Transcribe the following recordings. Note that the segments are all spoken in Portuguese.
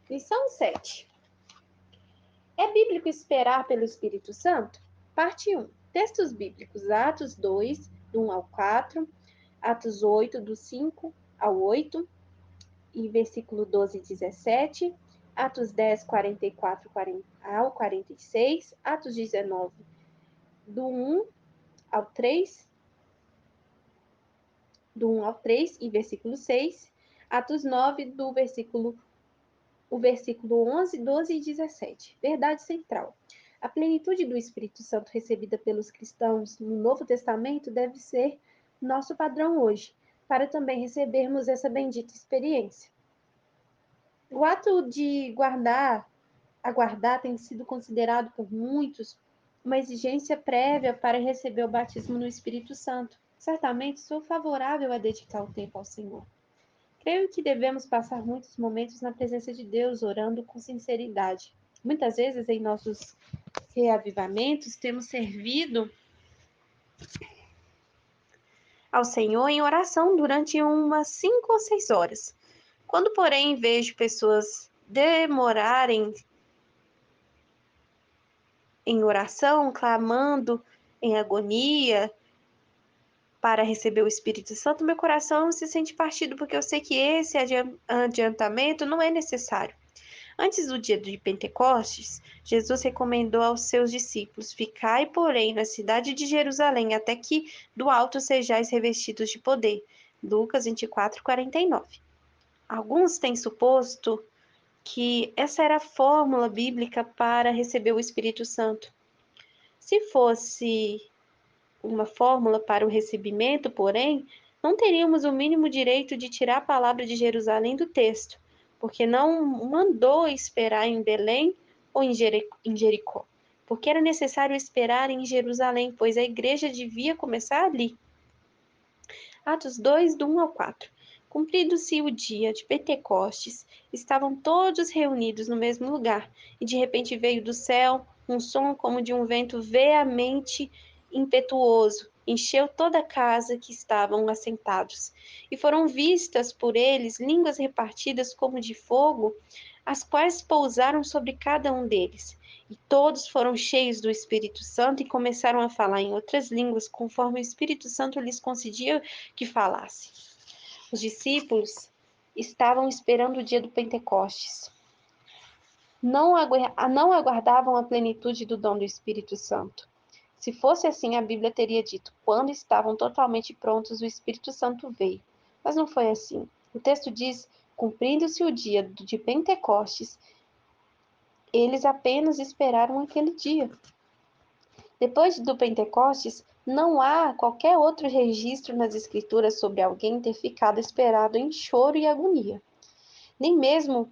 Lição 7. É bíblico esperar pelo Espírito Santo? Parte 1. Textos bíblicos. Atos 2, do 1 ao 4. Atos 8, do 5 ao 8. E versículo 12 e 17. Atos 10, 44 ao 46. Atos 19, do 1 ao 3. Do 1 ao 3 e versículo 6. Atos 9, o versículo 11, 12 e 17. Verdade central. A plenitude do Espírito Santo recebida pelos cristãos no Novo Testamento deve ser nosso padrão hoje, para também recebermos essa bendita experiência. O ato de aguardar tem sido considerado por muitos uma exigência prévia para receber o batismo no Espírito Santo. Certamente sou favorável a dedicar o tempo ao Senhor. Creio que devemos passar muitos momentos na presença de Deus, orando com sinceridade. Muitas vezes, em nossos reavivamentos, temos servido ao Senhor em oração durante umas 5 ou 6 horas. Quando, porém, vejo pessoas demorarem em oração, clamando em agonia para receber o Espírito Santo, meu coração se sente partido, porque eu sei que esse adiantamento não é necessário. Antes do dia de Pentecostes, Jesus recomendou aos seus discípulos: ficai, porém, na cidade de Jerusalém, até que do alto sejais revestidos de poder. Lucas 24, 49. Alguns têm suposto que essa era a fórmula bíblica para receber o Espírito Santo. Se fosse uma fórmula para o recebimento, porém, não teríamos o mínimo direito de tirar a palavra de Jerusalém do texto, porque não mandou esperar em Belém ou em Jericó, porque era necessário esperar em Jerusalém, pois a igreja devia começar ali. Atos 2, do 1 ao 4. Cumprido-se o dia de Pentecostes, estavam todos reunidos no mesmo lugar, e de repente veio do céu um som como de um vento veemente impetuoso, encheu toda a casa que estavam assentados. E foram vistas por eles línguas repartidas como de fogo, as quais pousaram sobre cada um deles. E todos foram cheios do Espírito Santo e começaram a falar em outras línguas, conforme o Espírito Santo lhes concedia que falasse. Os discípulos estavam esperando o dia do Pentecostes. Não aguardavam a plenitude do dom do Espírito Santo. Se fosse assim, a Bíblia teria dito: quando estavam totalmente prontos, o Espírito Santo veio. Mas não foi assim. O texto diz: cumprindo-se o dia de Pentecostes, eles apenas esperaram aquele dia. Depois do Pentecostes, não há qualquer outro registro nas Escrituras sobre alguém ter ficado esperado em choro e agonia. Nem mesmo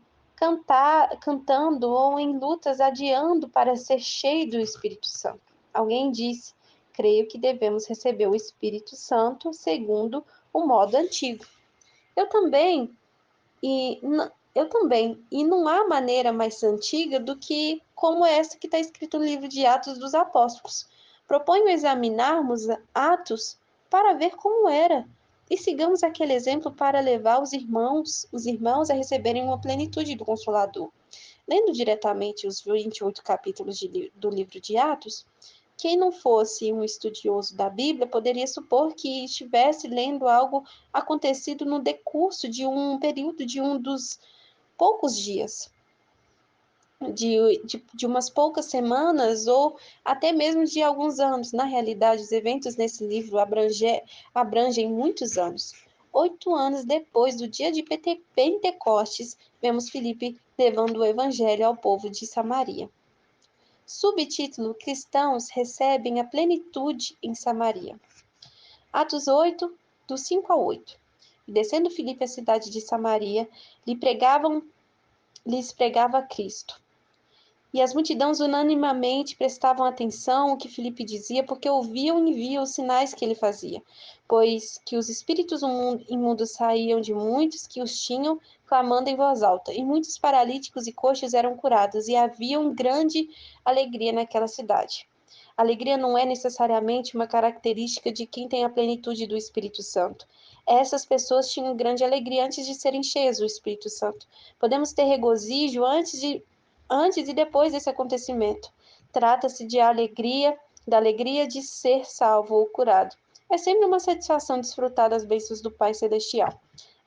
cantando ou em lutas adiando para ser cheio do Espírito Santo. Alguém disse: creio que devemos receber o Espírito Santo segundo o modo antigo. Eu também, e não há maneira mais antiga do que como essa que está escrito no livro de Atos dos Apóstolos. Proponho examinarmos Atos para ver como era, e sigamos aquele exemplo para levar os irmãos a receberem uma plenitude do Consolador. Lendo diretamente os 28 capítulos do livro de Atos, quem não fosse um estudioso da Bíblia poderia supor que estivesse lendo algo acontecido no decurso de um período de um dos poucos dias, de umas poucas semanas ou até mesmo de alguns anos. Na realidade, os eventos nesse livro abrangem muitos anos. 8 anos depois do dia de Pentecostes, vemos Filipe levando o evangelho ao povo de Samaria. Subtítulo: Cristãos recebem a plenitude em Samaria. Atos 8, do 5 ao 8. E descendo Filipe à cidade de Samaria, lhes pregava Cristo. E as multidões unanimemente prestavam atenção ao que Filipe dizia, porque ouviam e viam os sinais que ele fazia, pois que os espíritos imundos saíam de muitos que os tinham, clamando em voz alta, e muitos paralíticos e coxos eram curados, e havia grande alegria naquela cidade. Alegria não é necessariamente uma característica de quem tem a plenitude do Espírito Santo. Essas pessoas tinham grande alegria antes de serem cheias do Espírito Santo. Podemos ter regozijo antes e depois desse acontecimento. Trata-se da alegria de ser salvo ou curado. É sempre uma satisfação desfrutar das bênçãos do Pai Celestial.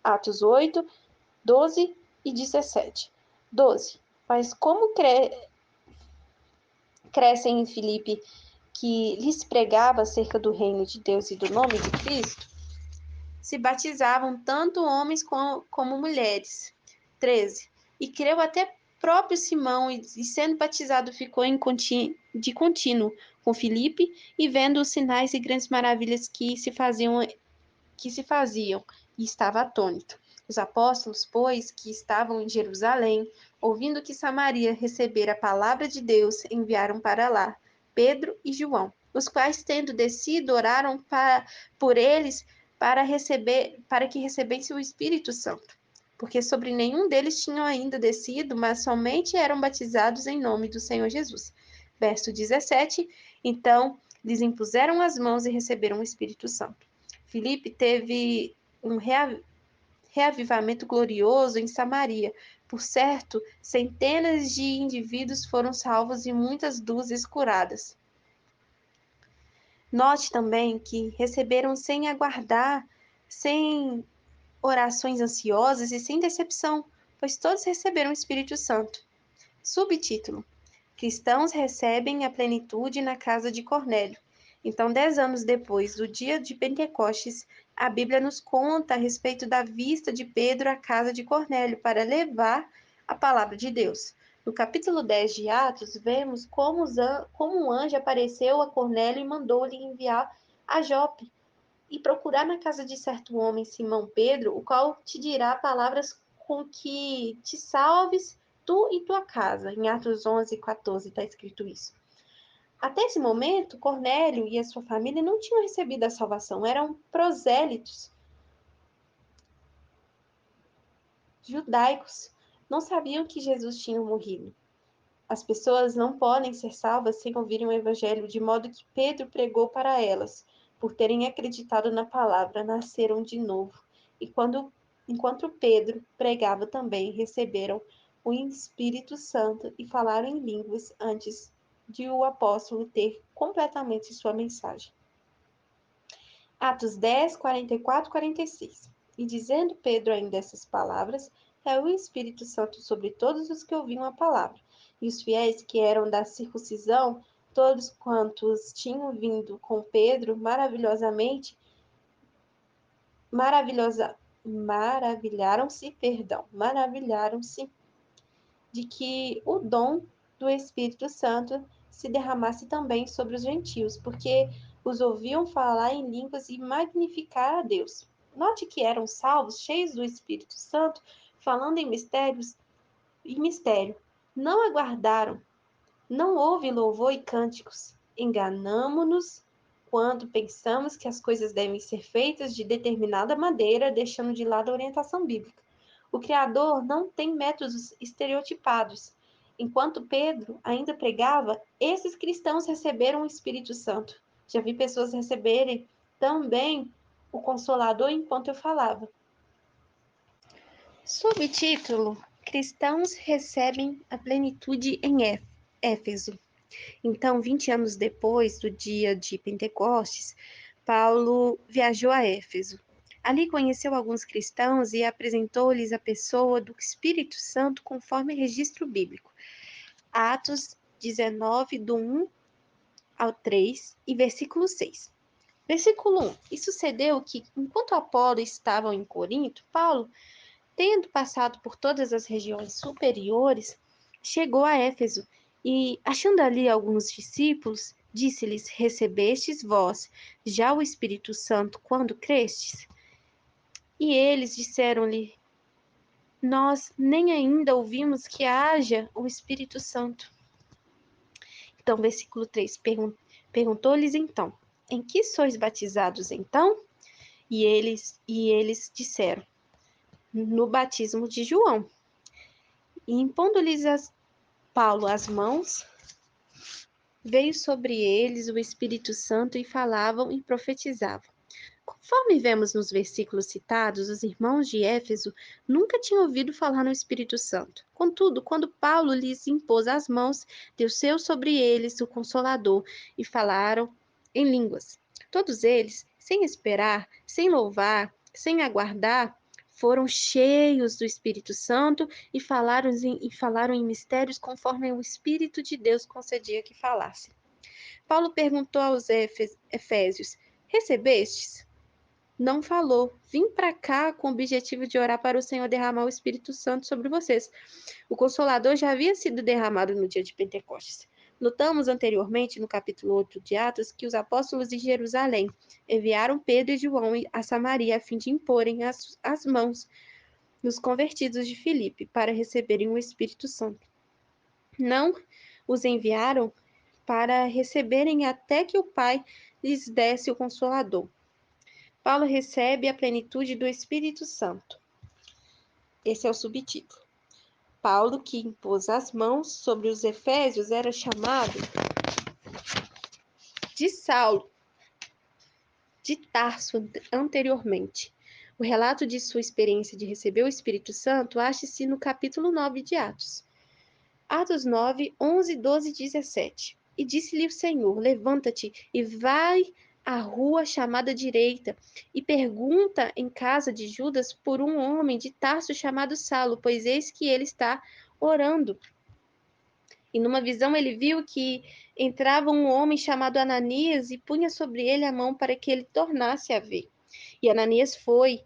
Atos 8, 12 e 17. 12. Mas como crescem em Filipe, que lhes pregava acerca do reino de Deus e do nome de Cristo, se batizavam tanto homens como mulheres. 13. E creu até próprio Simão, e sendo batizado ficou de contínuo com Filipe, e vendo os sinais e grandes maravilhas que se faziam, e estava atônito. Os apóstolos, pois, que estavam em Jerusalém, ouvindo que Samaria recebera a palavra de Deus, enviaram para lá Pedro e João, os quais, tendo descido, oraram por eles para que recebessem o Espírito Santo, porque sobre nenhum deles tinham ainda descido, mas somente eram batizados em nome do Senhor Jesus. Verso 17. Então lhes impuseram as mãos e receberam o Espírito Santo. Filipe teve um reavivamento glorioso em Samaria. Por certo, centenas de indivíduos foram salvos e muitas dúzias curadas. Note também que receberam sem aguardar, sem orações ansiosas e sem decepção, pois todos receberam o Espírito Santo. Subtítulo: Cristãos recebem a plenitude na casa de Cornélio. Então, 10 anos depois do dia de Pentecostes, a Bíblia nos conta a respeito da vista de Pedro à casa de Cornélio para levar a palavra de Deus. No capítulo 10 de Atos, vemos como um anjo apareceu a Cornélio e mandou-lhe enviar a Jope e procurar na casa de certo homem, Simão Pedro, o qual te dirá palavras com que te salves tu e tua casa. Em Atos 11, 14 está escrito isso. Até esse momento, Cornélio e a sua família não tinham recebido a salvação, eram prosélitos judaicos, não sabiam que Jesus tinha morrido. As pessoas não podem ser salvas sem ouvirem o evangelho, de modo que Pedro pregou para elas. Por terem acreditado na palavra, nasceram de novo. E enquanto Pedro pregava também, receberam o Espírito Santo e falaram em línguas antes de o apóstolo ter completamente sua mensagem. Atos 10, 44 e 46. E dizendo Pedro ainda essas palavras, caiu o Espírito Santo sobre todos os que ouviam a palavra. E os fiéis que eram da circuncisão, todos quantos tinham vindo com Pedro, maravilharam-se de que o dom do Espírito Santo se derramasse também sobre os gentios, porque os ouviam falar em línguas e magnificar a Deus. Note que eram salvos, cheios do Espírito Santo, falando em mistério. Não aguardaram, não houve louvor e cânticos. Enganamo-nos quando pensamos que as coisas devem ser feitas de determinada maneira, deixando de lado a orientação bíblica. O Criador não tem métodos estereotipados. Enquanto Pedro ainda pregava, esses cristãos receberam o Espírito Santo. Já vi pessoas receberem também o Consolador enquanto eu falava. Subtítulo: Cristãos recebem a plenitude em Éfeso. Então, 20 anos depois do dia de Pentecostes, Paulo viajou a Éfeso. Ali conheceu alguns cristãos e apresentou-lhes a pessoa do Espírito Santo conforme registro bíblico. Atos 19, do 1 ao 3 e versículo 6. Versículo 1. E sucedeu que, enquanto Apolo estava em Corinto, Paulo, tendo passado por todas as regiões superiores, chegou a Éfeso e, achando ali alguns discípulos, disse-lhes: Recebestes vós já o Espírito Santo quando crestes? E eles disseram-lhe: Nós nem ainda ouvimos que haja o Espírito Santo. Então, versículo 3, perguntou-lhes então: Em que sois batizados então? E eles disseram: No batismo de João. E impondo-lhes Paulo as mãos, veio sobre eles o Espírito Santo e falavam e profetizavam. Conforme vemos nos versículos citados, os irmãos de Éfeso nunca tinham ouvido falar no Espírito Santo. Contudo, quando Paulo lhes impôs as mãos, desceu sobre eles o Consolador e falaram em línguas. Todos eles, sem esperar, sem louvar, sem aguardar, foram cheios do Espírito Santo e falaram em mistérios conforme o Espírito de Deus concedia que falassem. Paulo perguntou aos Efésios: Recebestes? Não falou. Vim para cá com o objetivo de orar para o Senhor derramar o Espírito Santo sobre vocês. O Consolador já havia sido derramado no dia de Pentecostes. Notamos anteriormente, no capítulo 8 de Atos, que os apóstolos de Jerusalém enviaram Pedro e João a Samaria a fim de imporem as mãos nos convertidos de Filipe para receberem o Espírito Santo. Não os enviaram para receberem até que o Pai lhes desse o Consolador. Paulo recebe a plenitude do Espírito Santo. Esse é o subtítulo. Paulo, que impôs as mãos sobre os Efésios, era chamado de Saulo, de Tarso anteriormente. O relato de sua experiência de receber o Espírito Santo acha-se no capítulo 9 de Atos. Atos 9, 11, 12 e 17. E disse-lhe o Senhor: Levanta-te e vai à rua chamada direita, e pergunta em casa de Judas por um homem de Tarso chamado Saulo, pois eis que ele está orando. E numa visão ele viu que entrava um homem chamado Ananias e punha sobre ele a mão para que ele tornasse a ver. E Ananias foi,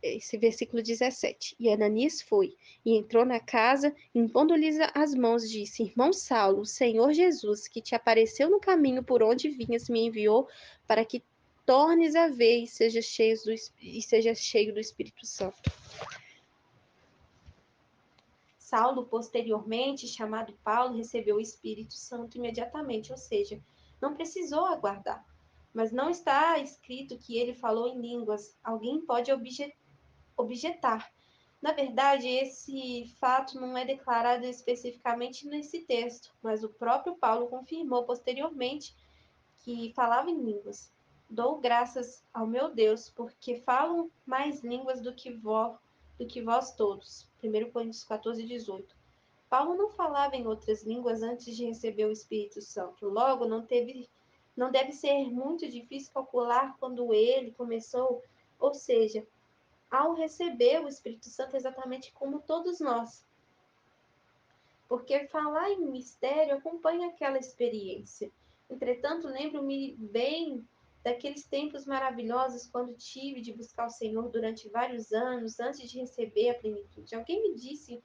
esse versículo 17. E Ananias foi e entrou na casa, impondo-lhes as mãos, disse: Irmão Saulo, o Senhor Jesus, que te apareceu no caminho por onde vinhas, me enviou para que tornes a ver e seja cheio do Espírito Santo. Saulo, posteriormente chamado Paulo, recebeu o Espírito Santo imediatamente, ou seja, não precisou aguardar. Mas não está escrito que ele falou em línguas. Alguém pode objetar. Na verdade, esse fato não é declarado especificamente nesse texto, mas o próprio Paulo confirmou posteriormente que falava em línguas. Dou graças ao meu Deus, porque falam mais línguas do que vós todos. 1 Coríntios 14, 18. Paulo não falava em outras línguas antes de receber o Espírito Santo. Logo, não deve ser muito difícil calcular quando ele começou, ou seja, ao receber o Espírito Santo exatamente como todos nós. Porque falar em mistério acompanha aquela experiência. Entretanto, lembro-me bem daqueles tempos maravilhosos quando tive de buscar o Senhor durante vários anos antes de receber a plenitude. Alguém me disse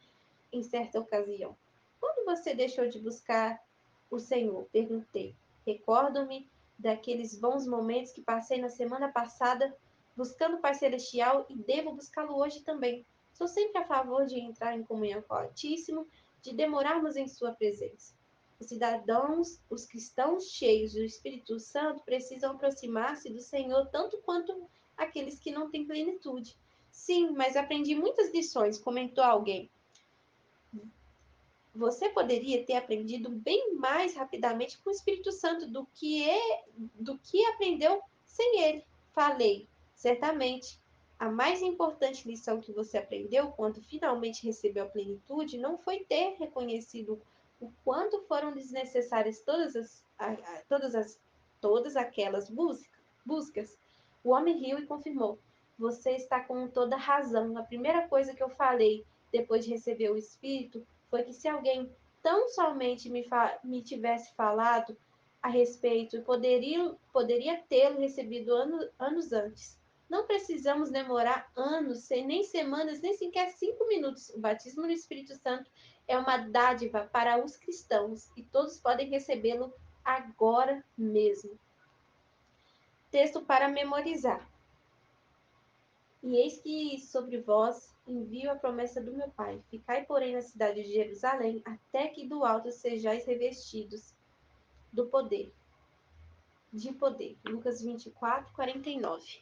em certa ocasião: Quando você deixou de buscar o Senhor? Perguntei. Recordo-me daqueles bons momentos que passei na semana passada buscando o Pai Celestial e devo buscá-lo hoje também. Sou sempre a favor de entrar em comunhão com o Altíssimo, de demorarmos em sua presença. Os cristãos cheios do Espírito Santo precisam aproximar-se do Senhor tanto quanto aqueles que não têm plenitude. Sim, mas aprendi muitas lições, comentou alguém. Você poderia ter aprendido bem mais rapidamente com o Espírito Santo do que aprendeu sem ele. Falei, certamente. A mais importante lição que você aprendeu quando finalmente recebeu a plenitude não foi ter reconhecido o quanto foram desnecessárias todas aquelas buscas. O homem riu e confirmou: Você está com toda razão. A primeira coisa que eu falei depois de receber o Espírito foi que se alguém tão somente me tivesse falado a respeito, poderia tê-lo recebido anos antes. Não precisamos demorar anos, nem semanas, nem sequer 5 minutos. O batismo no Espírito Santo é uma dádiva para os cristãos e todos podem recebê-lo agora mesmo. Texto para memorizar. E eis que sobre vós envio a promessa do meu Pai. Ficai, porém, na cidade de Jerusalém, até que do alto sejais revestidos de poder. Lucas 24, 49.